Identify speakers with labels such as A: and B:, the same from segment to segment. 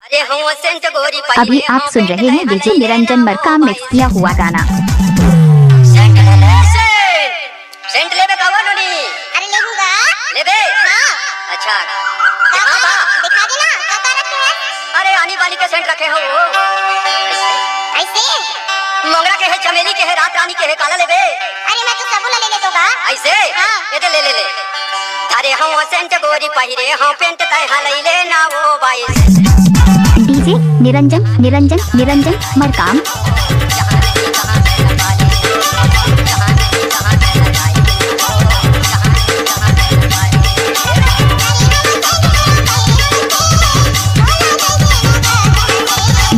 A: अभी आप सुन रहे हैं डीजे निरंजन मरकाम मिक्स किया हुआ गाना।
B: सेंट लेबे कहवा नोनी?
C: अरे लेबूगा।
B: लेबे?
C: हाँ।
B: अच्छा।
C: दिखा
B: बा?
C: दिखा देना काका रखे हैं।
B: अरे आनी बानी के सेंट रखे हो।
C: ऐसे?
B: मोंगरा के है, चमेली के है, रात रानी के है, काला लेबे?
C: अरे मैं तो सबूला ले लेतो का।
B: ऐसे?
C: हाँ।
B: ये तो ले। अरे हम सेंट गोरी पहिरे, हम पेंट तय हलैले ना वो बाई।
A: DJ Niranjan Niranjan Niranjan Markam.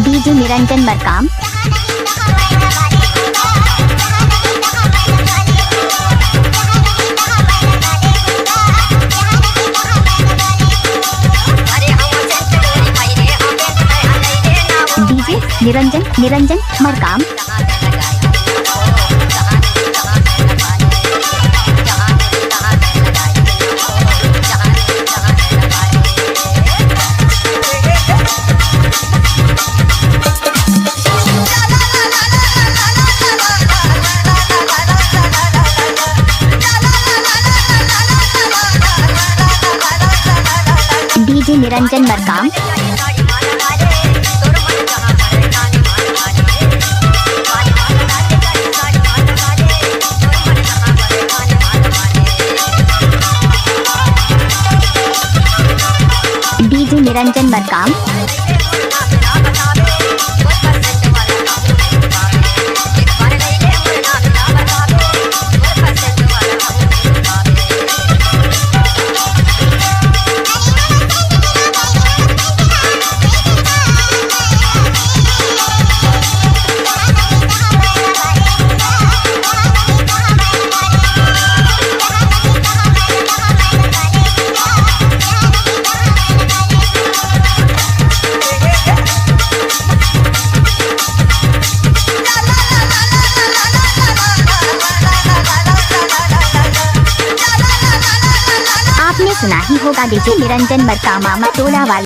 A: DJ Niranjan Markam. DJ Niranjan Niranjan Markam. DJ Niranjan Markam. DJ Niranjan Markam. आपने सुना ही होगा डीजे निरंजन मरकामा मटोला वाले।